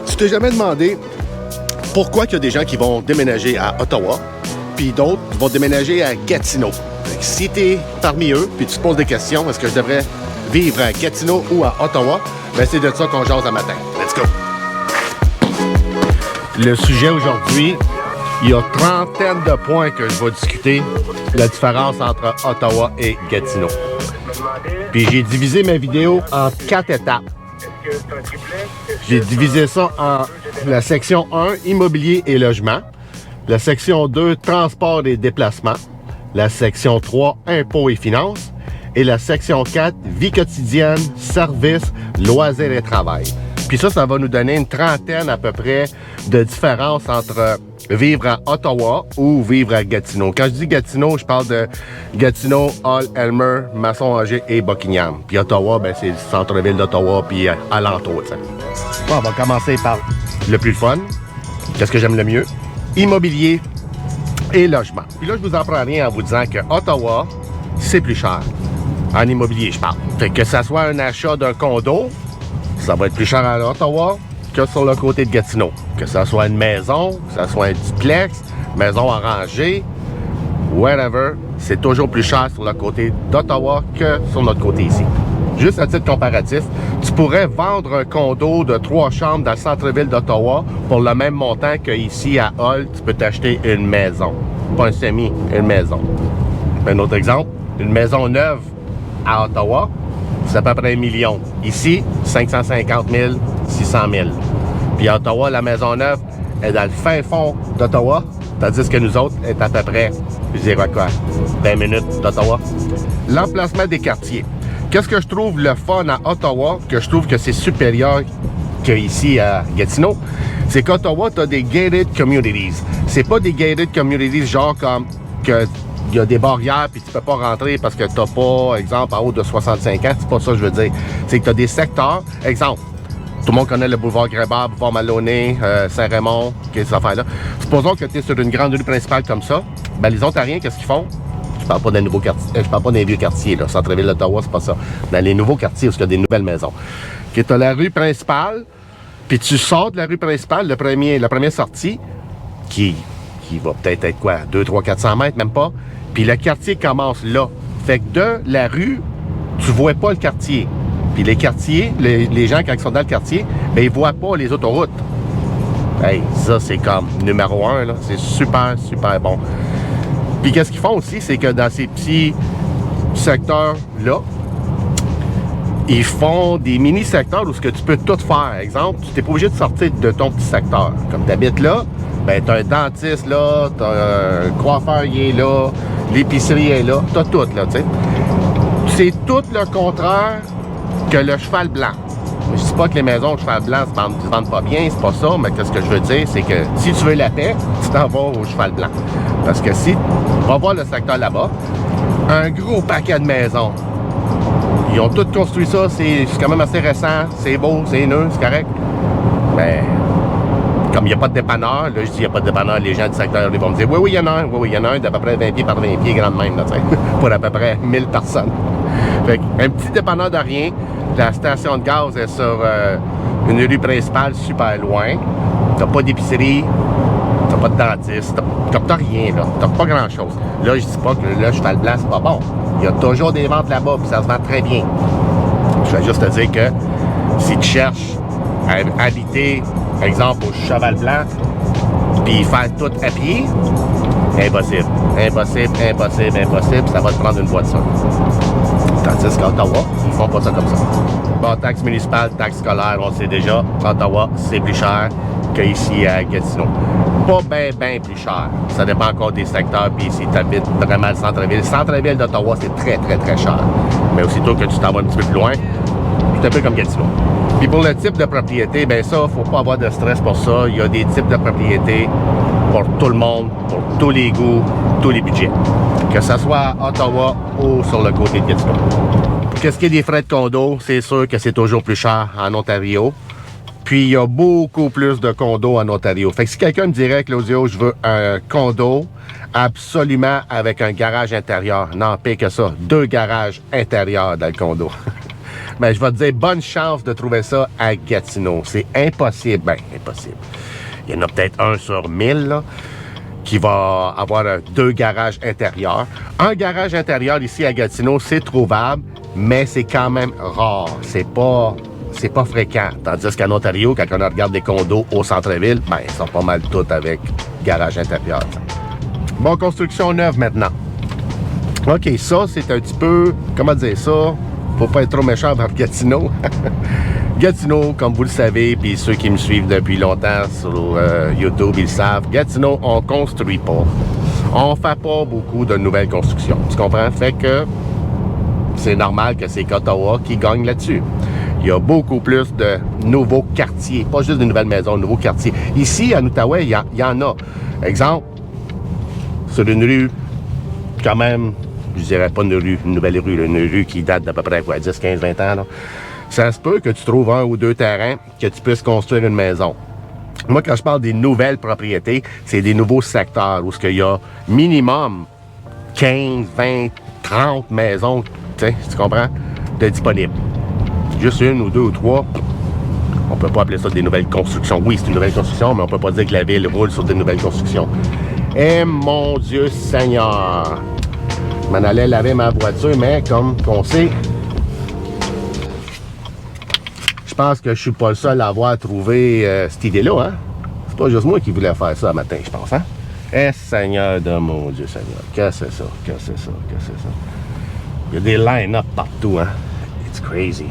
Tu t'es jamais demandé pourquoi il y a des gens qui vont déménager à Ottawa, puis d'autres qui vont déménager à Gatineau? Si tu es parmi eux, puis tu te poses des questions, est-ce que je devrais vivre à Gatineau ou à Ottawa? Ben c'est de ça qu'on jase un matin. Let's go! Le sujet aujourd'hui, il y a trentaine de points que je vais discuter, la différence entre Ottawa et Gatineau. Puis j'ai divisé ma vidéo en 4 étapes. J'ai divisé ça en la section 1, immobilier et logement. La section 2, transport et déplacement. La section 3, impôts et finances. Et la section 4, vie quotidienne, services, loisirs et travail. Puis ça va nous donner une trentaine à peu près de différences entre vivre à Ottawa ou vivre à Gatineau. Quand je dis Gatineau, je parle de Gatineau, Hull, Elmer, Masson-Angers et Buckingham. Puis Ottawa, ben c'est le centre-ville d'Ottawa puis alentour. Bon, on va commencer par le plus fun. Qu'est-ce que j'aime le mieux? Immobilier et logement. Puis là, je vous apprends rien en vous disant que Ottawa, c'est plus cher. En immobilier, je parle. Fait que ça soit un achat d'un condo, ça va être plus cher à Ottawa que sur le côté de Gatineau. Que ça soit une maison, que ça soit un duplex, maison arrangée, whatever, c'est toujours plus cher sur le côté d'Ottawa que sur notre côté ici. Juste à titre comparatif, tu pourrais vendre un condo de 3 chambres dans le centre-ville d'Ottawa pour le même montant qu'ici à Hull, tu peux t'acheter une maison. Pas un semi, une maison. Un autre exemple, une maison neuve à Ottawa, c'est à peu près 1 million. Ici, 550 000, 600 000. Puis à Ottawa, la maison neuve est dans le fin fond d'Ottawa, tandis que nous autres, est à peu près, je dirais quoi, 20 minutes d'Ottawa. L'emplacement des quartiers. Qu'est-ce que je trouve le fun à Ottawa, que je trouve que c'est supérieur qu'ici à Gatineau, c'est qu'Ottawa, tu as des gated communities. C'est pas des gated communities genre comme que il y a des barrières puis tu peux pas rentrer parce que t'as pas, exemple, en haut de 65 ans. C'est pas ça que je veux dire. C'est que tu as des secteurs, exemple, tout le monde connaît le boulevard Grébert, boulevard Maloney, Saint-Raymond, ces affaires-là. Supposons que tu es sur une grande rue principale comme ça, ben les Ontariens, qu'est-ce qu'ils font? Je parle pas des nouveaux quartiers, je parle pas des vieux quartiers, là. Centre-ville d'Ottawa, c'est pas ça. Dans les nouveaux quartiers où il y a des nouvelles maisons. Tu as la rue principale, puis tu sors de la rue principale, la première sortie, qui va peut-être être quoi? 200, 300, 400 mètres, même pas. Puis le quartier commence là. Fait que de la rue, tu vois pas le quartier. Puis les quartiers, les gens, quand ils sont dans le quartier, ben ils voient pas les autoroutes. Hey, ça, c'est comme numéro 1, là. C'est super, super bon. Puis qu'est-ce qu'ils font aussi, c'est que dans ces petits secteurs-là, ils font des mini-secteurs où ce que tu peux tout faire. Exemple, tu n'es pas obligé de sortir de ton petit secteur. Comme tu habites là, ben t'as un dentiste là, t'as un coiffeur qui est là, l'épicerie est là, t'as tout là, tu sais. C'est tout le contraire que le cheval blanc. Je dis pas que les maisons au cheval blanc se vendent pas bien, c'est pas ça, mais ce que je veux dire, c'est que si tu veux la paix, tu t'en vas au cheval blanc. Parce que si, on va voir le secteur là-bas, un gros paquet de maisons. Ils ont tout construit ça, c'est quand même assez récent, c'est beau, c'est neuf, c'est correct. Mais comme il n'y a pas de dépanneur, là je dis il n'y a pas de dépanneur, les gens du secteur ils vont me dire oui, il y en a un, oui, il y en a un d'à peu près 20 pieds par 20 pieds, grande même, là, pour à peu près 1000 personnes. Fait un petit dépanneur de rien, la station de gaz est sur une rue principale super loin, t'as pas d'épicerie, t'as pas de dentiste, t'as rien là, t'as pas grand chose. Là je dis pas que le cheval blanc c'est pas bon, il y a toujours des ventes là-bas puis ça se vend très bien. Je vais juste te dire que si tu cherches à habiter, exemple, au cheval blanc, puis faire tout à pied, impossible. Impossible, impossible, impossible, ça va te prendre une voiture. Tandis qu'à Ottawa, ils font pas ça comme ça. Bon, taxe municipale, taxe scolaire, on le sait déjà, Ottawa, c'est plus cher qu'ici à Gatineau. Pas bien plus cher. Ça dépend encore des secteurs, puis si tu habites vraiment le centre-ville. Le centre-ville d'Ottawa, c'est très, très, très cher. Mais aussitôt que tu t'en vas un petit peu plus loin, c'est un peu comme Gatineau. Puis pour le type de propriété, ben ça, faut pas avoir de stress pour ça. Il y a des types de propriétés pour tout le monde, pour tous les goûts, tous les budgets. Que ce soit à Ottawa ou sur le côté de Gatineau. Qu'est-ce qui est des frais de condo? C'est sûr que c'est toujours plus cher en Ontario. Puis, il y a beaucoup plus de condos en Ontario. Fait que si quelqu'un me dirait, Claudio, je veux un condo absolument avec un garage intérieur, non, pire que ça, 2 garages intérieurs dans le condo. Ben, je vais te dire, bonne chance de trouver ça à Gatineau. C'est impossible. Ben, impossible. Il y en a peut-être 1 sur 1000, là, qui va avoir 2 garages intérieurs. Un garage intérieur ici à Gatineau, c'est trouvable, mais c'est quand même rare. C'est pas fréquent. Tandis qu'en Ontario, quand on regarde des condos au centre-ville, ben, ils sont pas mal tous avec garage intérieur. Bon, construction neuve maintenant. OK, ça, c'est un petit peu, comment dire ça? Faut pas être trop méchant vers Gatineau. Gatineau, comme vous le savez, puis ceux qui me suivent depuis longtemps sur YouTube, ils le savent, Gatineau, on construit pas. On fait pas beaucoup de nouvelles constructions. Tu comprends? Fait que c'est normal que c'est Ottawa qui gagne là-dessus. Il y a beaucoup plus de nouveaux quartiers, pas juste de nouvelles maisons, de nouveaux quartiers. Ici, à Outaouais, il y en a. Exemple, sur une rue, quand même, je dirais pas une nouvelle rue, une rue qui date d'à peu près quoi, 10, 15, 20 ans. Là. Ça se peut que tu trouves 1 ou 2 terrains que tu puisses construire une maison. Moi, quand je parle des nouvelles propriétés, c'est des nouveaux secteurs où il y a minimum 15, 20, 30 maisons, tu comprends, de disponibles. Juste 1 ou 2 ou 3, on peut pas appeler ça des nouvelles constructions. Oui, c'est une nouvelle construction, mais on peut pas dire que la ville roule sur des nouvelles constructions. Eh mon Dieu Seigneur! Je m'en allais laver ma voiture, mais comme on sait, je pense que je suis pas le seul à avoir trouvé cette idée-là, hein? C'est pas juste moi qui voulais faire ça matin, je pense, hein? Eh Seigneur de mon Dieu Seigneur, qu'est-ce que c'est ça? Qu'est-ce que c'est ça? Qu'est-ce que c'est ça? Il y a des line-up partout, hein? It's crazy.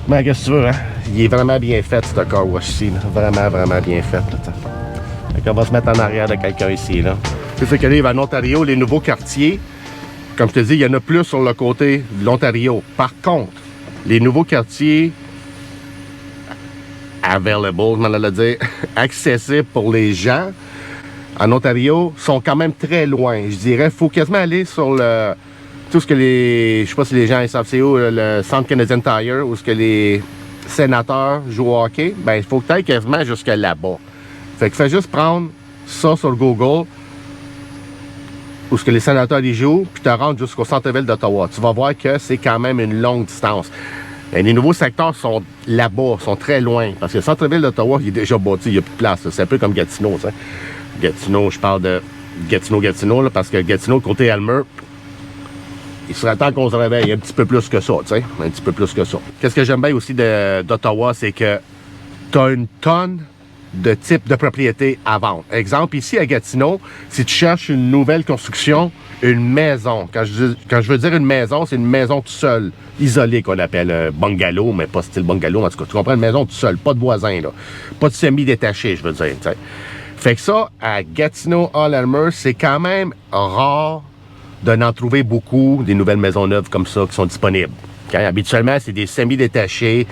Mais qu'est-ce que tu veux, hein? Il est vraiment bien fait, ce car wash ici, là. Vraiment, vraiment bien fait, là. Fait qu'on va se mettre en arrière de quelqu'un ici, là. C'est ça qui arrive en Ontario, les nouveaux quartiers. Comme je te dis, il y en a plus sur le côté de l'Ontario. Par contre, les nouveaux quartiers available, je m'en allais dire, accessibles pour les gens en Ontario sont quand même très loin. Je dirais, il faut quasiment aller sur le... Tout ce que les... Je sais pas si les gens savent c'est où, le Centre Canadian Tire, où ce que les sénateurs jouent au hockey. Ben, il faut que tu ailles quasiment jusque là-bas. Fait que fais juste prendre ça sur Google, où ce que les sénateurs y jouent, puis te rendre jusqu'au centre-ville d'Ottawa. Tu vas voir que c'est quand même une longue distance. Et les nouveaux secteurs sont là-bas, sont très loin, parce que le centre-ville d'Ottawa, il est déjà bâti, il n'y a plus de place. C'est un peu comme Gatineau, ça. Gatineau, je parle de Gatineau, là, parce que Gatineau, côté Elmer, il serait temps qu'on se réveille un petit peu plus que ça, tu sais, un petit peu plus que ça. Qu'est-ce que j'aime bien aussi d'Ottawa, c'est que tu as une tonne de types de propriétés à vendre. Exemple, ici à Gatineau, si tu cherches une nouvelle construction, une maison, quand je veux dire une maison, c'est une maison toute seule, isolée qu'on appelle bungalow, mais pas style bungalow, en tout cas, tu comprends, une maison toute seule, pas de voisins, là, pas de semi-détaché, je veux dire, tu sais. Fait que ça, à Gatineau-Hall-Elmer, c'est quand même rare d'en trouver beaucoup, des nouvelles maisons neuves comme ça qui sont disponibles. Okay? Habituellement, c'est des semi-détachés,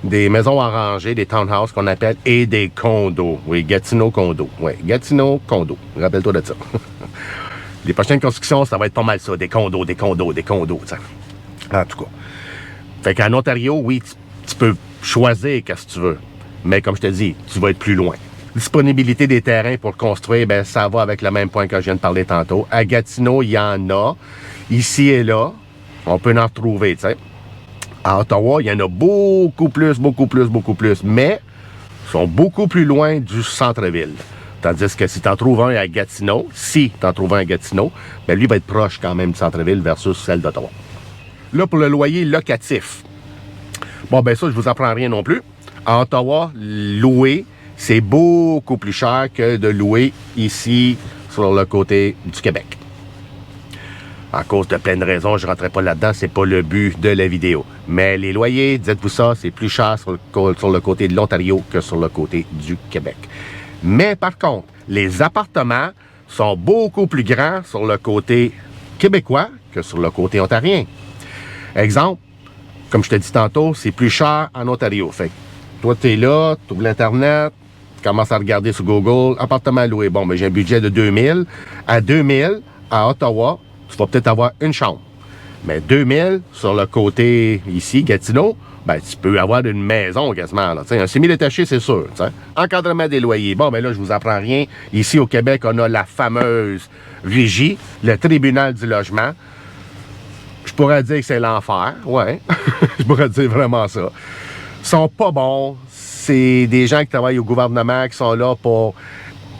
des maisons arrangées, des townhouses qu'on appelle, et des condos. Oui, Gatineau condo. Oui, Gatineau condo. Rappelle-toi de ça. Les prochaines constructions, ça va être pas mal ça. Des condos, t'sais. En tout cas. Fait qu'en Ontario, oui, tu peux choisir qu'est-ce que tu veux. Mais comme je te dis, tu vas être plus loin. Disponibilité des terrains pour construire, ben ça va avec le même point que je viens de parler tantôt. À Gatineau, il y en a. Ici et là, on peut en retrouver, tu sais. À Ottawa, il y en a beaucoup plus, mais ils sont beaucoup plus loin du centre-ville. Tandis que si tu en trouves un à Gatineau, ben lui va être proche quand même du centre-ville versus celle d'Ottawa. Là, pour le loyer locatif, bon, ben ça, je vous apprends rien non plus. À Ottawa, louer, c'est beaucoup plus cher que de louer ici, sur le côté du Québec. À cause de plein de raisons, je ne rentrerai pas là-dedans, c'est pas le but de la vidéo. Mais les loyers, dites-vous ça, c'est plus cher sur le côté de l'Ontario que sur le côté du Québec. Mais par contre, les appartements sont beaucoup plus grands sur le côté québécois que sur le côté ontarien. Exemple, comme je te dis tantôt, c'est plus cher en Ontario. Fait que toi, tu es là, tu ouvres l'Internet, tu commences à regarder sur Google, appartement loué. Bon, ben j'ai un budget de 2000. À 2000, à Ottawa, tu vas peut-être avoir une chambre. Mais 2000 sur le côté ici, Gatineau, ben, tu peux avoir une maison quasiment. Là, un semi-détaché, c'est sûr. T'sais. Encadrement des loyers. Bon, ben là, je vous apprends rien. Ici, au Québec, on a la fameuse régie, le tribunal du logement. Je pourrais dire que c'est l'enfer. Ouais, je pourrais dire vraiment ça. Ils sont pas bons. C'est des gens qui travaillent au gouvernement qui sont là pour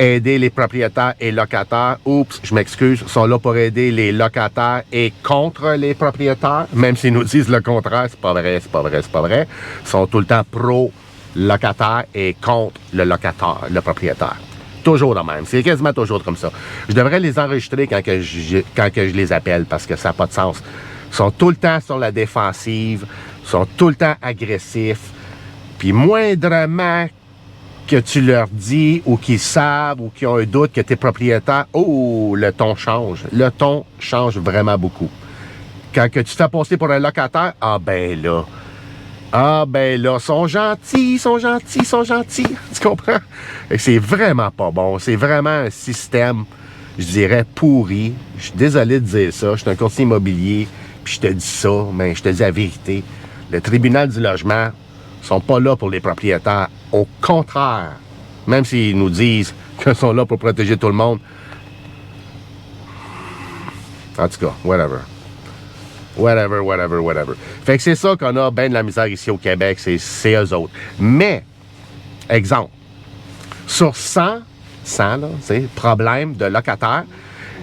aider les propriétaires et locataires. Oups, je m'excuse, sont là pour aider les locataires et contre les propriétaires. Même s'ils nous disent le contraire, c'est pas vrai, c'est pas vrai, c'est pas vrai. Ils sont tout le temps pro-locataire et contre le locataire, le propriétaire. Toujours de même. C'est quasiment toujours comme ça. Je devrais les enregistrer quand je les appelle parce que ça n'a pas de sens. Ils sont tout le temps sur la défensive, sont tout le temps agressifs. Puis moindrement que tu leur dis ou qu'ils savent ou qu'ils ont un doute que tu es propriétaire, oh, le ton change. Le ton change vraiment beaucoup. Quand que tu te fais passer pour un locataire, ah ben là, ils sont gentils, ils sont gentils, ils sont gentils. Tu comprends? Et c'est vraiment pas bon. C'est vraiment un système, je dirais, pourri. Je suis désolé de dire ça. Je suis un conseiller immobilier, puis je te dis ça, mais je te dis la vérité. Le tribunal du logement sont pas là pour les propriétaires. Au contraire, même s'ils nous disent qu'ils sont là pour protéger tout le monde. En tout cas, whatever. Fait que c'est ça qu'on a bien de la misère ici au Québec, c'est eux autres. Mais, exemple, sur 100 là, problèmes de locataires,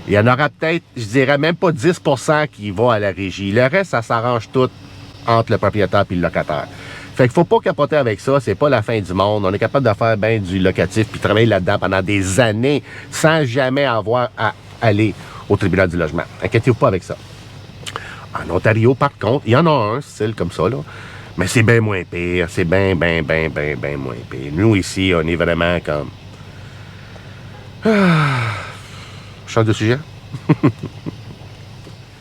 il y en aura peut-être, je dirais même pas 10% qui vont à la régie. Le reste, ça s'arrange tout entre le propriétaire et le locataire. Fait qu'il faut pas capoter avec ça, c'est pas la fin du monde. On est capable de faire bien du locatif puis travailler là-dedans pendant des années sans jamais avoir à aller au tribunal du logement. Inquiétez-vous pas avec ça. En Ontario, par contre, il y en a un style comme ça, là. Mais c'est bien moins pire. C'est bien moins pire. Nous, ici, on est vraiment comme... Je change de sujet.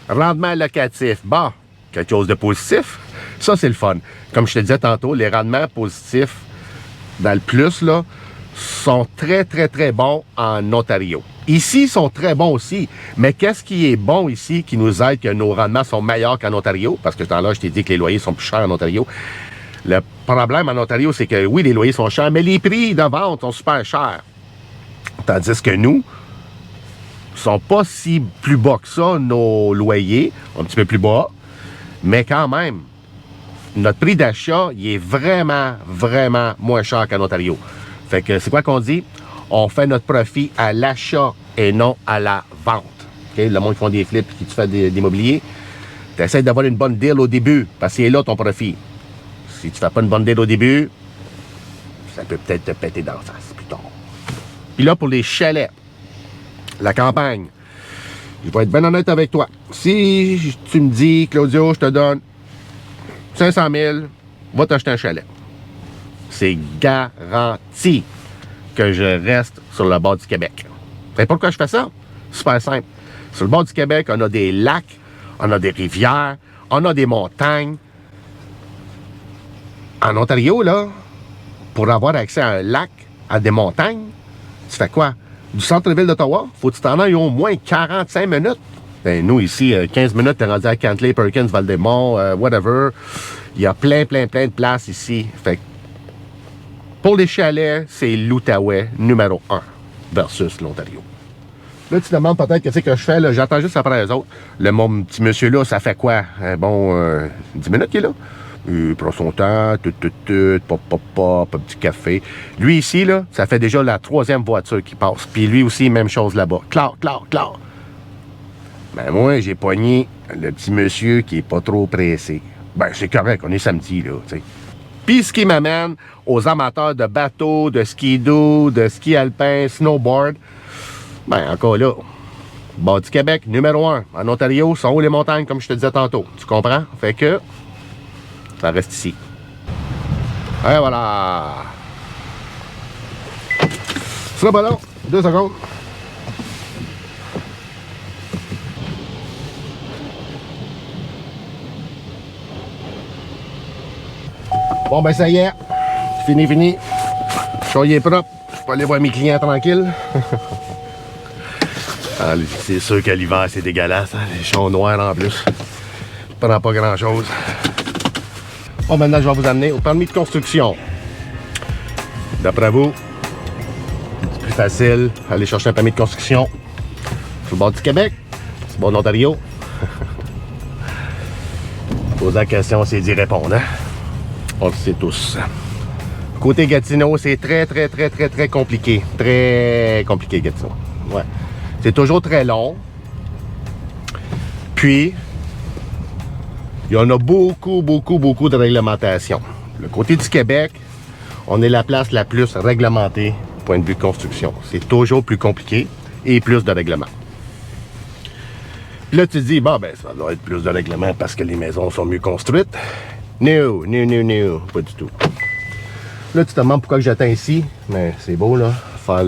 Rendement locatif. Bon, quelque chose de positif. Ça, c'est le fun. Comme je te disais tantôt, les rendements positifs dans le plus, là, sont très bons en Ontario. Ici, ils sont très bons aussi. Mais qu'est-ce qui est bon ici qui nous aide que nos rendements sont meilleurs qu'en Ontario? Parce que dans là, je t'ai dit que les loyers sont plus chers en Ontario. Le problème en Ontario, c'est que oui, les loyers sont chers, mais les prix de vente sont super chers. Tandis que nous, sont pas si plus bas que ça, nos loyers, un petit peu plus bas, mais quand même, notre prix d'achat, il est vraiment moins cher qu'en Ontario. Fait que c'est quoi qu'on dit? On fait notre profit à l'achat et non à la vente. Okay? Le monde qui font des flips et qui te fait de l'immobilier, tu essaies d'avoir une bonne deal au début, parce que c'est là ton profit. Si tu fais pas une bonne deal au début, ça peut peut-être te péter d'en face plus tard. Puis là, pour les chalets, la campagne, je vais être bien honnête avec toi. Si tu me dis, Claudio, je te donne 500 000, va t'acheter un chalet. C'est garanti que je reste sur le bord du Québec. Et pourquoi je fais ça? Super simple. Sur le bord du Québec, on a des lacs, on a des rivières, on a des montagnes. En Ontario, là, pour avoir accès à un lac, à des montagnes, tu fais quoi? Du centre-ville d'Ottawa, faut que tu t'en ailles au moins 45 minutes. Ben, nous, ici, 15 minutes, t'es rendu à Cantley, Perkins, Val-des-Monts, whatever. Il y a plein de places ici. Fait que pour les chalets, c'est l'Outaouais numéro 1 versus l'Ontario. Là, tu te demandes peut-être qu'est-ce que je fais. Là, j'attends juste après les autres. Mon petit monsieur-là, ça fait quoi? 10 minutes qu'il est là. Il prend son temps, pop, un petit café. Lui, ici, là, ça fait déjà la 3e voiture qui passe. Puis lui aussi, même chose là-bas. Clac. Ben moi, j'ai pogné le petit monsieur qui est pas trop pressé. Ben, c'est correct, on est samedi, là, tu sais. Puis ce qui m'amène aux amateurs de bateaux, de ski-doo, de ski alpin, snowboard. Ben, encore là, bord du Québec, numéro 1. En Ontario, sont où les montagnes, comme je te disais tantôt. Tu comprends? Fait que, ça reste ici. Et voilà. Ce sera pas long. 2 secondes. Bon, ben ça y est. Fini. Soyez propre. Je peux aller voir mes clients tranquilles. Ah, c'est sûr que l'hiver, c'est dégueulasse. Hein? Les champs noirs en plus. Je prends pas grand-chose. Bon, maintenant, je vais vous amener au permis de construction. D'après vous, c'est plus facile aller chercher un permis de construction sur le bord du Québec, sur le bord de l'Ontario. Poser la question, c'est d'y répondre, hein? On le sait tous. Côté Gatineau, c'est très compliqué. Très compliqué, Gatineau. Ouais. C'est toujours très long. Puis, il y en a beaucoup de réglementations. Le côté du Québec, on est la place la plus réglementée du point de vue construction. C'est toujours plus compliqué et plus de règlements. Puis là, tu te dis, bon, ben, ça doit être plus de règlements parce que les maisons sont mieux construites. No, pas du tout. Là, tu te demandes pourquoi j'attends ici. Mais c'est beau, là, faire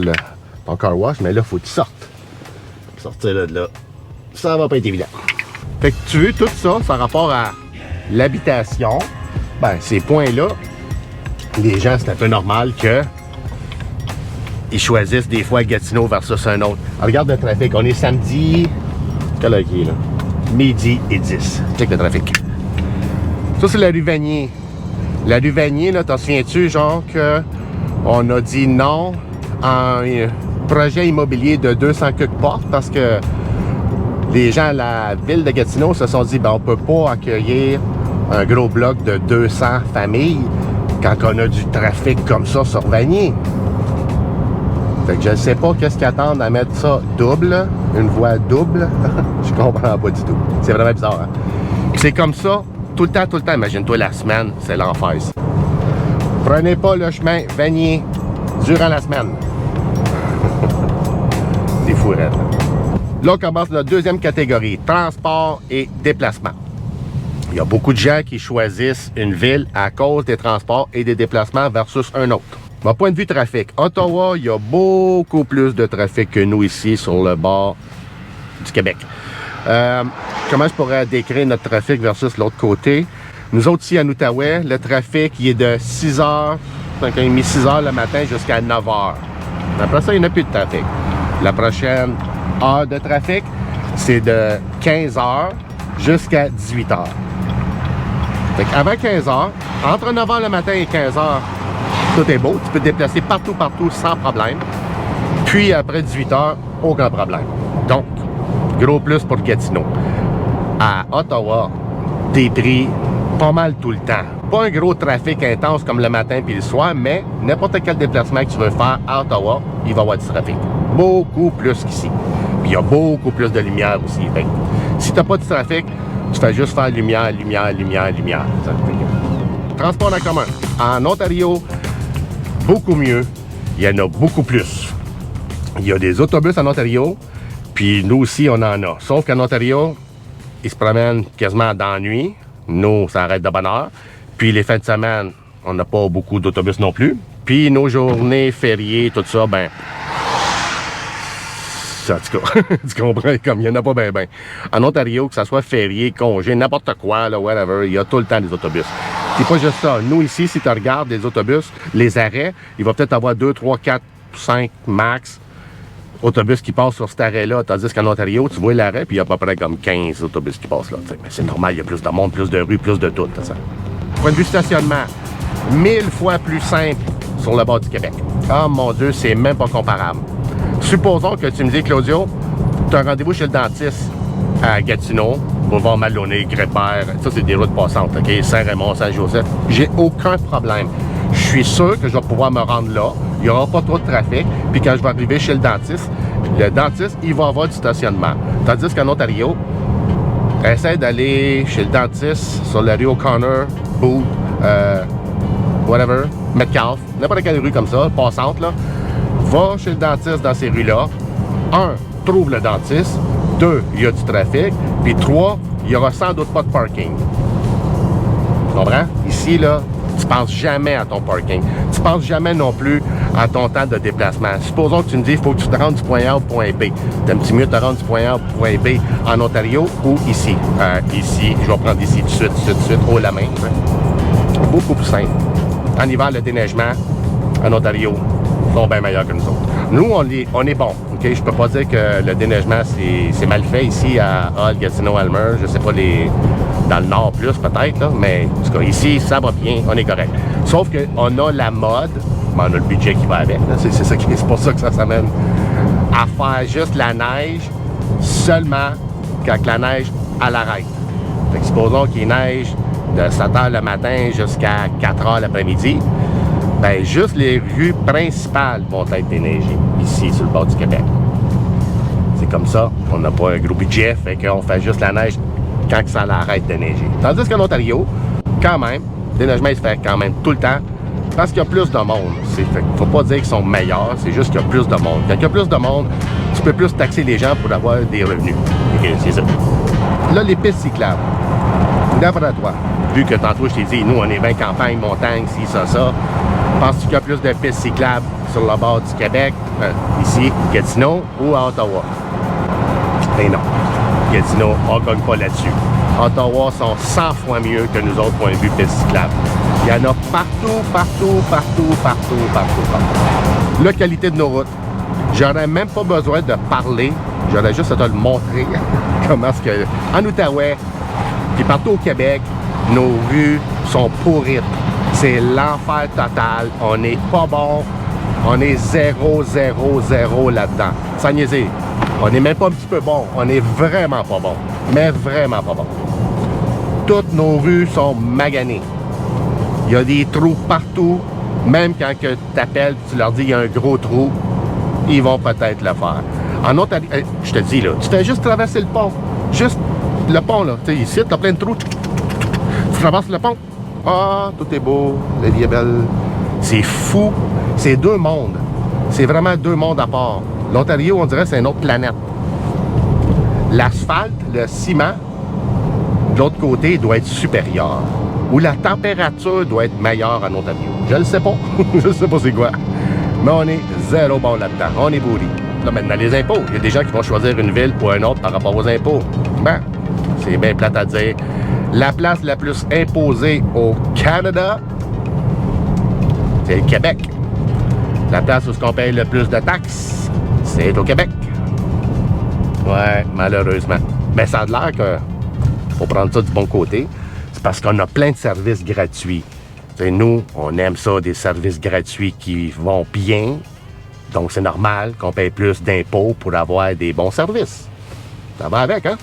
ton car wash, mais là, il faut que tu sortes. Sortir de là, ça va pas être évident. Fait que tu veux tout ça, par rapport à l'habitation, ben, ces points-là, les gens, c'est un peu normal que ils choisissent des fois Gatineau versus un autre. Alors, regarde le trafic, on est samedi, quelle heure il est, là? Midi et 10. Check le trafic. Ça, c'est la rue Vanier. La rue Vanier, là, t'en souviens-tu, genre, qu'on a dit non à un projet immobilier de 200 quelques portes parce que les gens à la ville de Gatineau se sont dit, ben, on peut pas accueillir un gros bloc de 200 familles quand on a du trafic comme ça sur Vanier. Fait que je ne sais pas qu'est-ce qu'ils attendent à mettre ça double, une voie double. Je comprends pas du tout. C'est vraiment bizarre, hein? C'est comme ça, tout le temps. Imagine-toi la semaine, c'est l'enfer. Prenez pas le chemin Vanier durant la semaine. C'est fou, raide. Là, on commence notre deuxième catégorie, transport et déplacement. Il y a beaucoup de gens qui choisissent une ville à cause des transports et des déplacements versus un autre. Mon point de vue trafic, Ottawa, il y a beaucoup plus de trafic que nous ici sur le bord du Québec. Comment je pourrais décrire notre trafic versus l'autre côté? Nous autres ici à Outaouais, le trafic il est de 6h, 5h30, 6h le matin jusqu'à 9h. Après ça, il n'y en a plus de trafic. La prochaine heure de trafic, c'est de 15h jusqu'à 18h. Fait qu'avant 15h, entre 9h le matin et 15h, tout est beau. Tu peux te déplacer partout sans problème. Puis après 18h, aucun problème. Donc, gros plus pour Gatineau. À Ottawa, t'es pris pas mal tout le temps. Pas un gros trafic intense comme le matin puis le soir, mais n'importe quel déplacement que tu veux faire à Ottawa, il va y avoir du trafic. Beaucoup plus qu'ici. Puis il y a beaucoup plus de lumière aussi. Fait que, si t'as pas de trafic, tu fais juste faire lumière. Transport en commun. En Ontario, beaucoup mieux. Il y en a beaucoup plus. Il y a des autobus en Ontario, puis nous aussi, on en a. Sauf qu'en Ontario, ils se promènent quasiment dans la nuit. Nous, ça arrête de bonne heure. Puis les fins de semaine, on n'a pas beaucoup d'autobus non plus. Puis nos journées fériées, tout ça, ben... En tout cas, tu comprends, comme il n'y en a pas ben. En Ontario, que ça soit férié, congé, n'importe quoi, là, whatever, il y a tout le temps des autobus. C'est pas juste ça. Nous, ici, si tu regardes les autobus, les arrêts, il va peut-être avoir 2, 3, 4, 5 max autobus qui passent sur cet arrêt-là. Tandis qu'en Ontario, tu vois l'arrêt, puis il y a à peu près comme 15 autobus qui passent là. Mais c'est normal, il y a plus de monde, plus de rues, plus de tout. Ça. Point de vue stationnement, 1000 fois plus simple sur le bord du Québec. Ah mon Dieu, c'est même pas comparable. Supposons que tu me dis, Claudio, tu as un rendez-vous chez le dentiste à Gatineau, boulevard Maloney, Grébert, ça c'est des routes passantes, OK? Saint-Raymond, Saint-Joseph. J'ai aucun problème. Je suis sûr que je vais pouvoir me rendre là. Il n'y aura pas trop de trafic. Puis quand je vais arriver chez le dentiste, il va avoir du stationnement. Tandis qu'en Ontario, essaie d'aller chez le dentiste sur la rue O'Connor, Booth, whatever, Metcalfe, n'importe quelle rue comme ça, passante, là. Va chez le dentiste dans ces rues-là. 1, trouve le dentiste. 2, il y a du trafic. Puis 3, il n'y aura sans doute pas de parking. Tu comprends? Ici, là, tu ne penses jamais à ton parking. Tu ne penses jamais non plus à ton temps de déplacement. Supposons que tu me dis qu'il faut que tu te rendes du point A au point B. T'aimes-tu mieux te rendre du point A au point B en Ontario ou ici? Ici, je vais prendre ici tout de suite, haut la main. Beaucoup plus simple. En hiver, le déneigement en Ontario sont bien meilleurs que nous autres. Nous, on est bon. Okay? Je peux pas dire que le déneigement, c'est mal fait ici à Hull, Gatineau, Aylmer. Je sais pas Dans le nord plus peut-être, là, mais en tout cas, ici, ça va bien, on est correct. Sauf qu'on a la mode, mais on a le budget qui va avec. C'est pour ça que ça s'amène à faire juste la neige seulement quand la neige, elle arrête. Fait que supposons qu'il neige de 7 h le matin jusqu'à 4 h l'après-midi. Ben juste les rues principales vont être déneigées ici, sur le bord du Québec. C'est comme ça, on n'a pas un gros budget, fait qu'on fait juste la neige quand ça arrête de neiger. Tandis qu'en Ontario, quand même, le déneigement il se fait quand même tout le temps parce qu'il y a plus de monde. Il ne faut pas dire qu'ils sont meilleurs, c'est juste qu'il y a plus de monde. Quand il y a plus de monde, tu peux plus taxer les gens pour avoir des revenus. C'est ça. Là, les pistes cyclables. D'après toi, vu que tantôt je t'ai dit, nous on est 20 campagnes, montagnes, ci, ça, penses-tu qu'il y a plus de pistes cyclables sur le bord du Québec, ici, Gatineau, ou à Ottawa? Ben non. Gatineau, on ne gagne pas là-dessus. Ottawa sont 100 fois mieux que nous autres point de vue pistes cyclables. Il y en a partout. La qualité de nos routes. J'aurais même pas besoin de parler, j'aurais juste à te le montrer comment est-ce que, en Outaouais, puis partout au Québec, nos rues sont pourrites. C'est l'enfer total. On n'est pas bon. On est 0 là-dedans. Sans niaiser. On n'est même pas un petit peu bon. On est vraiment pas bon. Mais vraiment pas bon. Toutes nos rues sont maganées. Il y a des trous partout. Même quand tu t'appelles, tu leur dis qu'il y a un gros trou, ils vont peut-être le faire. En Ontario, je te dis là, tu fais juste traverser le pont. Juste le pont là. Tu sais, ici, tu as plein de trous. Tu traverses le pont. Ah, tout est beau, la vie est belle. C'est fou. C'est deux mondes. C'est vraiment deux mondes à part. L'Ontario, on dirait c'est une autre planète. L'asphalte, le ciment, de l'autre côté, doit être supérieur. Ou la température doit être meilleure en Ontario. Je ne sais pas. Je ne sais pas c'est quoi. Mais on est zéro bon là-dedans. On est pourri. Là, maintenant, les impôts. Il y a des gens qui vont choisir une ville ou une autre par rapport aux impôts. Ben, c'est bien plate à dire. La place la plus imposée au Canada, c'est le Québec. La place où on paye le plus de taxes, c'est au Québec. Ouais, malheureusement. Mais ça a l'air que faut prendre ça du bon côté. C'est parce qu'on a plein de services gratuits. T'sais, nous, on aime ça, des services gratuits qui vont bien. Donc, c'est normal qu'on paye plus d'impôts pour avoir des bons services. Ça va avec, hein?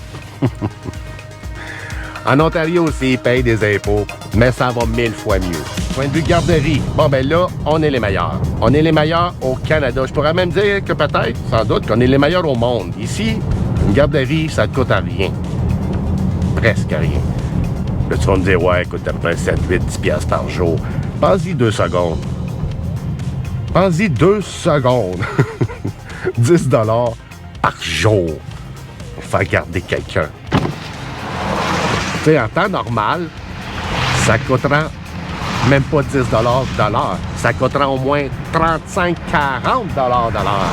En Ontario aussi, ils payent des impôts, mais ça va 1000 fois mieux. Point de vue garderie, bon ben là, on est les meilleurs. On est les meilleurs au Canada. Je pourrais même dire que peut-être, sans doute, qu'on est les meilleurs au monde. Ici, une garderie, ça te coûte à rien. Presque à rien. Là, tu vas me dire, ouais, écoute, à peu près 7, 8, 10 piastres par jour. Pense-y 2 secondes. Pense-y 2 secondes. 10 $ par jour pour faire garder quelqu'un. Tu sais, en temps normal, ça coûtera même pas 10 $ de l'heure. Ça coûtera au moins 35-40 $ de l'heure.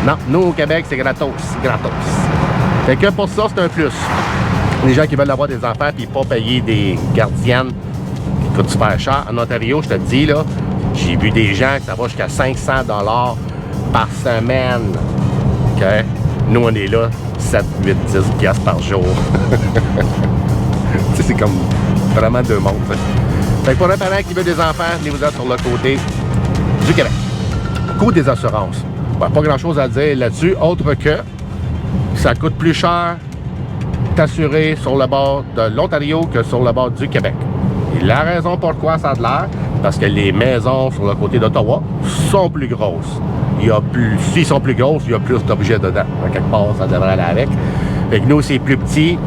Non, nous, au Québec, c'est gratos. Gratos. Fait que pour ça, c'est un plus. Les gens qui veulent avoir des enfants et pas payer des gardiennes qui coûtent super cher. En Ontario, je te dis, là, j'ai vu des gens que ça va jusqu'à 500 $ par semaine. OK? Nous, on est là, 7, 8, 10 piastres par jour. Tu sais, c'est comme vraiment deux mondes. Fait que pour un parent qui veut des enfants, venez-vous sur le côté du Québec. Coût des assurances. Ben, pas grand-chose à dire là-dessus, autre que ça coûte plus cher t'assurer sur le bord de l'Ontario que sur le bord du Québec. Et la raison pourquoi ça a de l'air, parce que les maisons sur le côté d'Ottawa sont plus grosses. Il y a plus, s'ils sont plus grosses, il y a plus d'objets dedans. À quelque part, ça devrait aller avec. Fait que nous, c'est plus petit,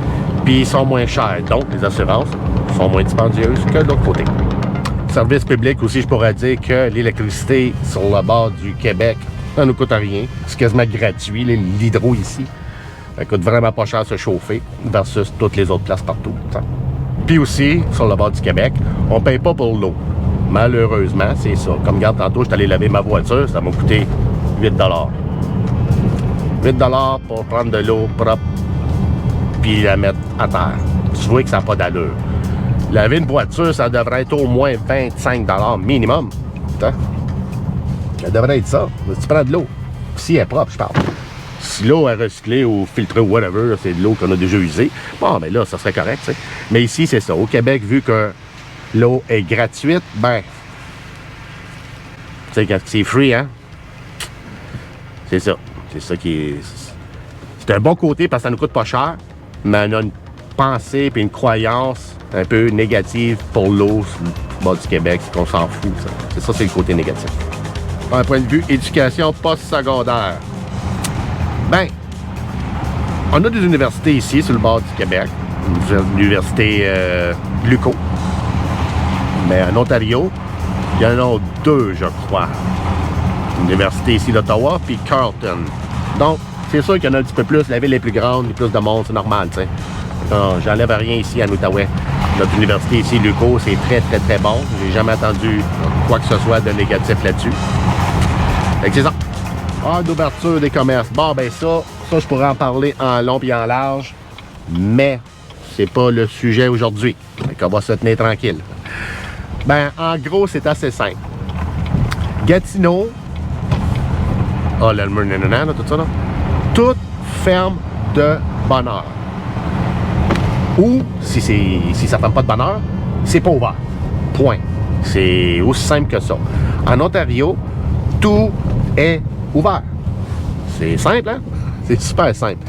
puis ils sont moins chers. Donc, les assurances sont moins dispendieuses que de l'autre côté. Service public aussi, je pourrais dire que l'électricité sur le bord du Québec, ça ne nous coûte rien. C'est quasiment gratuit, l'hydro ici. Ça coûte vraiment pas cher à se chauffer versus toutes les autres places partout. T'sais. Puis aussi, sur le bord du Québec, on ne paye pas pour l'eau. Malheureusement, c'est ça. Comme regarde, tantôt, je suis allé laver ma voiture, ça m'a coûté 8 $. 8 $ pour prendre de l'eau propre puis la mettre à terre. Tu vois que ça n'a pas d'allure. Laver une voiture, ça devrait être au moins 25 $ minimum. T'sais. Ça devrait être ça. Tu prends de l'eau. Si elle est propre, je parle. Si l'eau est recyclée ou filtrée ou whatever, c'est de l'eau qu'on a déjà usée, bon, ben là, ça serait correct, tu sais. Mais ici, c'est ça. Au Québec, vu que l'eau est gratuite, ben, tu sais, quand c'est free, hein? C'est ça. C'est ça qui est... C'est un bon côté parce que ça nous coûte pas cher, mais on a une pensée et une croyance un peu négative pour l'eau sur le bord du Québec, c'est qu'on s'en fout, ça. C'est ça, c'est le côté négatif. D'un point de vue éducation post-secondaire, ben, on a des universités ici, sur le bord du Québec. L'université Luco. Mais en Ontario, il y en a 2, je crois. L'université ici d'Ottawa, puis Carleton. Donc, c'est sûr qu'il y en a un petit peu plus. La ville est plus grande, il y a plus de monde, c'est normal, tu sais. J'enlève rien ici à Outaouais. Notre université ici, Luco, c'est très, très, très bon. J'ai jamais entendu quoi que ce soit de négatif là-dessus. Fait que c'est ça. Ah, d'ouverture des commerces. Bon, ben ça, je pourrais en parler en long et en large, mais c'est pas le sujet aujourd'hui. Fait qu'on va se tenir tranquille. Ben, en gros, c'est assez simple. Gatineau, l'Elmer, nanana, tout ça, là. Tout ferme de bonne heure. Ou, si ça ne ferme pas de bonne heure, c'est pas ouvert. Point. C'est aussi simple que ça. En Ontario, tout est ouvert. C'est simple, hein? C'est super simple.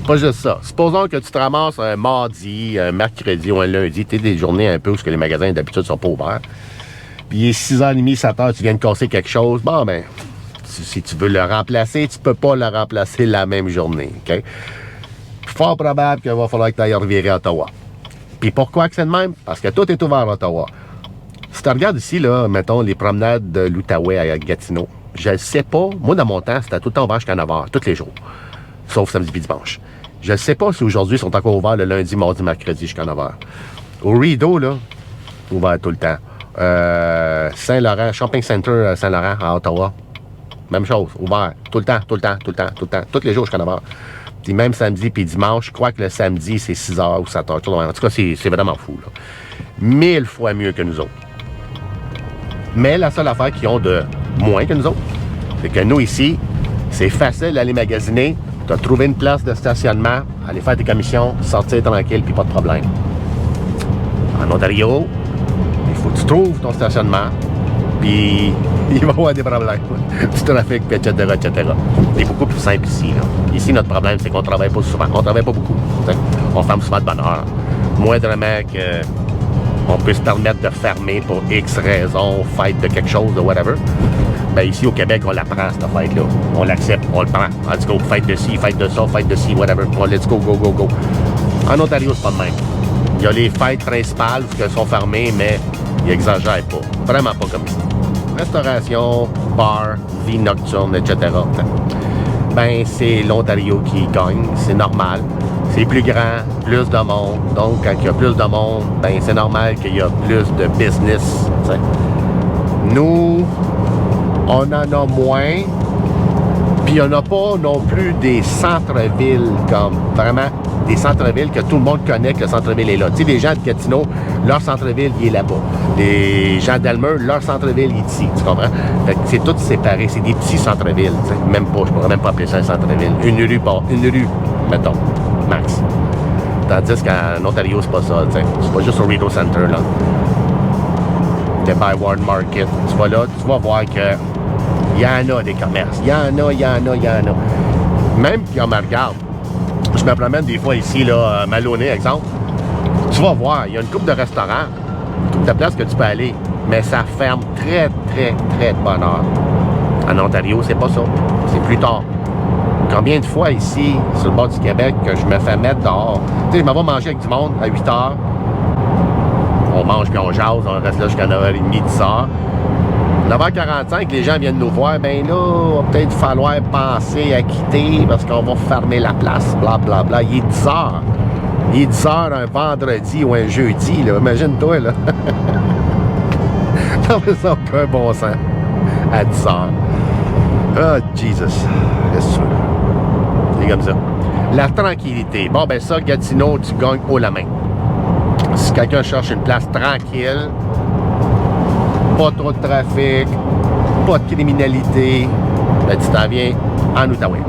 Pas juste ça. Supposons que tu te ramasses un mardi, un mercredi ou un lundi, tu sais, des journées un peu où les magasins d'habitude sont pas ouverts. Puis il est 6h30, 7h, tu viens de casser quelque chose. Bon, ben, si tu veux le remplacer, tu peux pas le remplacer la même journée, OK? Fort probable qu'il va falloir que tu ailles revirer à Ottawa. Puis pourquoi que c'est de même? Parce que tout est ouvert à Ottawa. Si tu regardes ici, là, mettons, les promenades de l'Outaouais à Gatineau, je ne sais pas, moi, dans mon temps, c'était tout le temps ouvert jusqu'à 9h, tous les jours, sauf samedi et dimanche. Je ne sais pas si aujourd'hui, ils sont encore ouverts le lundi, mardi, mercredi jusqu'à 9h. Au Rideau, là, ouvert tout le temps. Saint-Laurent, Shopping Center Saint-Laurent à Ottawa, même chose, ouvert, tout le temps, tous les jours jusqu'à 9h. Puis même samedi puis dimanche, je crois que le samedi, c'est 6h ou 7h. En tout cas, c'est vraiment fou, là. 1000 fois mieux que nous autres. Mais la seule affaire qu'ils ont de moins que nous autres, c'est que nous, ici, c'est facile d'aller magasiner, de trouver une place de stationnement, aller faire tes commissions, sortir tranquille, puis pas de problème. En Ontario, il faut que tu trouves ton stationnement, puis il va y avoir des problèmes. Du trafic, etc., etc. C'est beaucoup plus simple ici, là. Ici, notre problème, c'est qu'on travaille pas souvent. On travaille pas beaucoup. T'sais. On ferme souvent de bonne heure. Moindrement qu'on peut se permettre de fermer pour X raisons, fête de quelque chose, de whatever. Ben ici, au Québec, on la prend, cette fête-là. On l'accepte, on le prend. Let's go, fête de ci, fête de ça, fête de ci, whatever. Bon, let's go, go, go, go. En Ontario, c'est pas de même. Il y a les fêtes principales qui sont fermées, mais ils exagèrent pas. Vraiment pas comme ça. Restauration, bar, vie nocturne, etc. Ben, c'est l'Ontario qui gagne, c'est normal. C'est plus grand, plus de monde. Donc, quand il y a plus de monde, ben, c'est normal qu'il y a plus de business. T'sais. Nous, on en a moins. Puis, on n'a pas non plus des centres-villes comme vraiment des centres-villes que tout le monde connaît que le centre-ville est là. Tu sais, les gens de Gatineau, leur centre-ville, il est là-bas. Les gens d'Elmer, leur centre-ville, il est ici. Tu comprends? Fait que c'est tout séparé. C'est des petits centres-villes. Même pas, je pourrais même pas appeler ça un centre-ville. Une rue, mettons, max. Tandis qu'en Ontario, c'est pas ça. T'sais. C'est pas juste au Rideau Center, là. The Byward Market. Tu vas là, tu vas voir que il y en a des commerces. Il y en a. Même quand on me regarde, je me promène des fois ici, là, à Maloney, exemple. Tu vas voir, il y a une couple de restaurants, une couple de places que tu peux aller, mais ça ferme très, très, très de bonne heure. En Ontario, c'est pas ça. C'est plus tard. Combien de fois ici, sur le bord du Québec, que je me fais mettre dehors? Tu sais, je m'en vais manger avec du monde à 8 heures. On mange puis on jase, on reste là jusqu'à 9h30, 10h. 9h45, les gens viennent nous voir, ben là, il va peut-être falloir penser à quitter parce qu'on va fermer la place, blablabla. Bla, bla. Il est 10h. Il est 10h un vendredi ou un jeudi, là. Imagine-toi, là. Ça fait ça aucun bon sens. À 10h. Oh, Jesus. Qu'est-ce que c'est comme ça. La tranquillité. Bon, ben ça, Gatineau, tu gagnes haut la main. Si quelqu'un cherche une place tranquille, pas trop de trafic, pas de criminalité, ben tu t'en viens en Outaouais.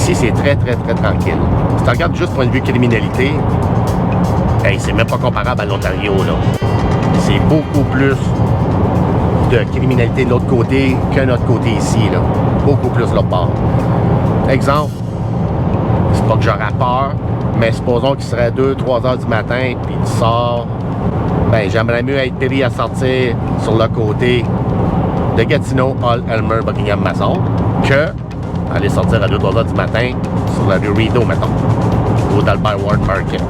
Ici, c'est très tranquille. Si tu regardes juste point de vue criminalité, hey, c'est même pas comparable à l'Ontario, là. C'est beaucoup plus de criminalité de l'autre côté que notre côté ici, là. Beaucoup plus l'autre bord. Exemple, c'est pas que j'aurais peur, mais supposons qu'il serait 2-3 heures du matin, puis tu sors, ben j'aimerais mieux être pris à sortir sur le côté de Gatineau, Hull, Elmer, Buckingham, Masson, que aller sortir à 2-3 heures du matin sur la rue Rideau, mettons, ou dans le Byward Market.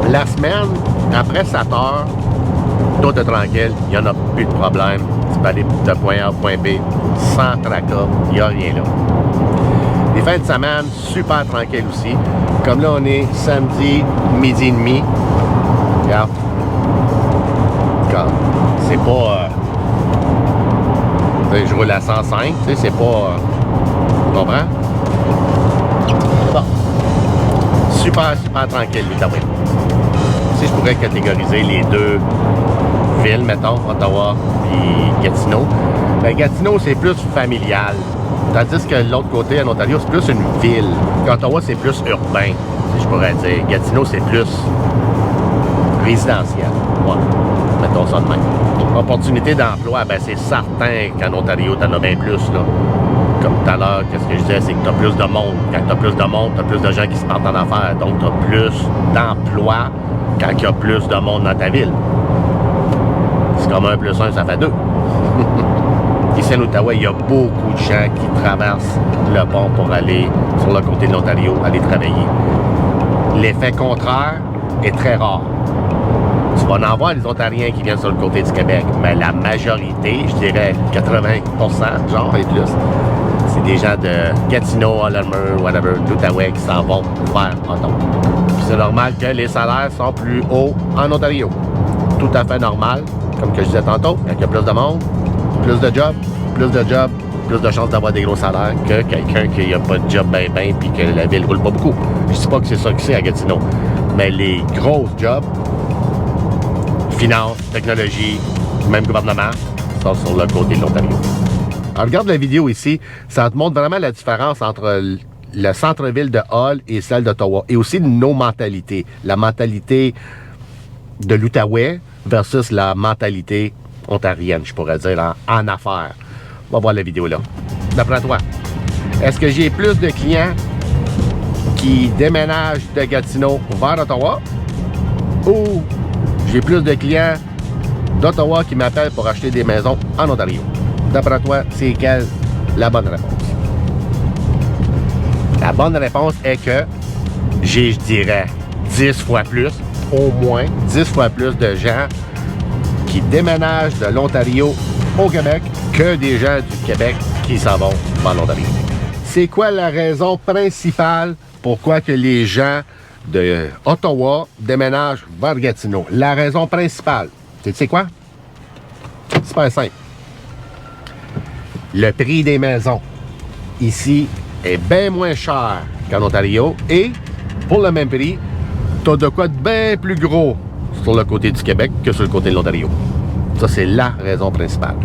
La semaine, après 7 heures, tout est tranquille, il n'y en a plus de problème. Tu peux aller de point A à point B sans tracas, il n'y a rien là. Les fins de semaine, super tranquille aussi. Comme là, on est samedi, midi et demi. Regarde. C'est pas... je roule à 105, tu sais, c'est pas... tu comprends? Bon. Super tranquille, l'Outaouais. Si je pourrais catégoriser les deux villes, mettons, Ottawa et Gatineau, ben Gatineau, c'est plus familial. Tandis que l'autre côté, en Ontario, c'est plus une ville. Ottawa, c'est plus urbain, si je pourrais dire. Gatineau, c'est plus résidentiel. Ouais. Mettons ça de même. Opportunité d'emploi, ben c'est certain qu'en Ontario, t'en as bien plus, là. Comme tout à l'heure, qu'est-ce que je disais, c'est que t'as plus de monde. Quand t'as plus de monde, t'as plus de gens qui se partent en affaires. Donc, t'as plus d'emplois quand il y a plus de monde dans ta ville. C'est comme 1 plus 1, ça fait 2. Ici en Ottawa, il y a beaucoup de gens qui traversent le pont pour aller sur le côté de l'Ontario, aller travailler. L'effet contraire est très rare. Tu vas en avoir des Ontariens qui viennent sur le côté du Québec, mais la majorité, je dirais 80%, genre et plus, c'est des gens de Gatineau, Elmer, whatever, d'Outaouais qui s'en vont vers Ottawa. Puis c'est normal que les salaires sont plus hauts en Ontario. Tout à fait normal, comme que je disais tantôt, il y a plus de monde, plus de jobs, plus de chances d'avoir des gros salaires que quelqu'un qui n'a pas de job ben puis que la ville roule pas beaucoup. Je dis pas que c'est ça que c'est à Gatineau, mais les gros jobs, finance, technologie, même gouvernement, sont sur le côté de l'Ontario. Alors, regarde la vidéo ici, ça te montre vraiment la différence entre le centre-ville de Hull et celle d'Ottawa, et aussi nos mentalités. La mentalité de l'Outaouais versus la mentalité ontarienne, je pourrais dire, en affaires. On va voir la vidéo là. D'après toi, est-ce que j'ai plus de clients qui déménagent de Gatineau vers Ottawa ou j'ai plus de clients d'Ottawa qui m'appellent pour acheter des maisons en Ontario? D'après toi, c'est quelle la bonne réponse? La bonne réponse est que j'ai, je dirais, 10 fois plus, au moins 10 fois plus de gens qui déménagent de l'Ontario au Québec que des gens du Québec qui s'en vont vers l'Ontario. C'est quoi la raison principale pourquoi que les gens de Ottawa déménagent vers Gatineau? La raison principale, tu sais quoi? Super simple. Le prix des maisons ici est bien moins cher qu'en Ontario et pour le même prix, tu as de quoi de bien plus gros sur le côté du Québec que sur le côté de l'Ontario. Ça, c'est la raison principale.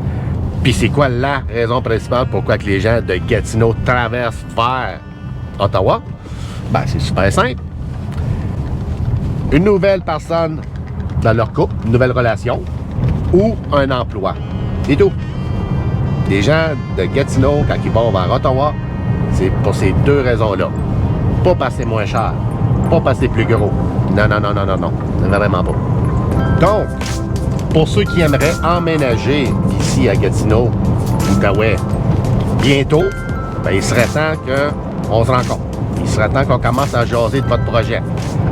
Puis c'est quoi la raison principale pourquoi que les gens de Gatineau traversent vers Ottawa? Ben, c'est super simple. Une nouvelle personne dans leur couple, une nouvelle relation ou un emploi. C'est tout. Les gens de Gatineau, quand ils vont vers Ottawa, c'est pour ces deux raisons-là. Pas passer moins cher, pas passer plus gros. Non, vraiment pas. Donc, pour ceux qui aimeraient emménager ici à Gatineau, Outaouais, bientôt, ben, il serait temps qu'on se rencontre. Il serait temps qu'on commence à jaser de votre projet.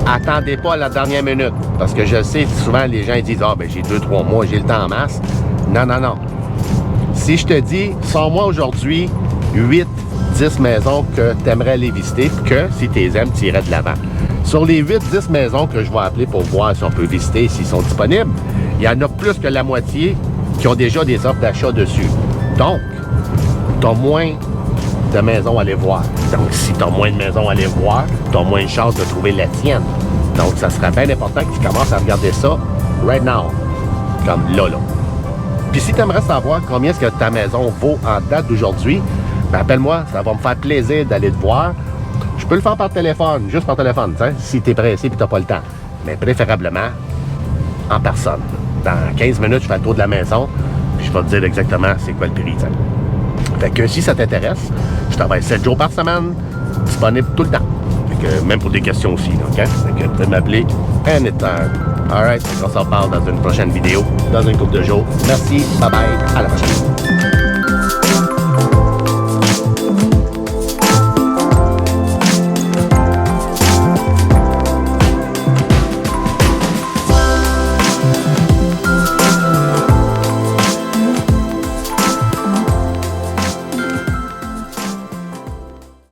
Attendez pas à la dernière minute, parce que je sais, souvent les gens ils disent « Ah, ben j'ai 2-3 mois, j'ai le temps en masse. » Non. Si je te dis, sors-moi aujourd'hui 8-10 maisons que tu aimerais aller visiter, que si tu les aimes, tu irais de l'avant. Sur les 8-10 maisons que je vais appeler pour voir si on peut visiter, s'ils sont disponibles, il y en a plus que la moitié qui ont déjà des offres d'achat dessus. Donc, tu as moins de maisons à aller voir. Donc, si tu as moins de maisons à aller voir, tu as moins de chances de trouver la tienne. Donc, ça serait bien important que tu commences à regarder ça right now. Comme là. Puis si tu aimerais savoir combien est-ce que ta maison vaut en date d'aujourd'hui, ben appelle-moi, ça va me faire plaisir d'aller te voir. Je peux le faire par téléphone, juste par téléphone, t'sais, si t'es pressé et t'as pas le temps. Mais préférablement en personne. Dans 15 minutes, je fais le tour de la maison, puis je vais te dire exactement c'est quoi le prix, t'sais. Fait que si ça t'intéresse, je travaille 7 jours par semaine, disponible tout le temps. Fait que même pour des questions aussi, OK? Fait que tu peux m'appeler anytime. Alright, on s'en parle dans une prochaine vidéo, dans une couple de jours. Merci, bye bye, à la prochaine.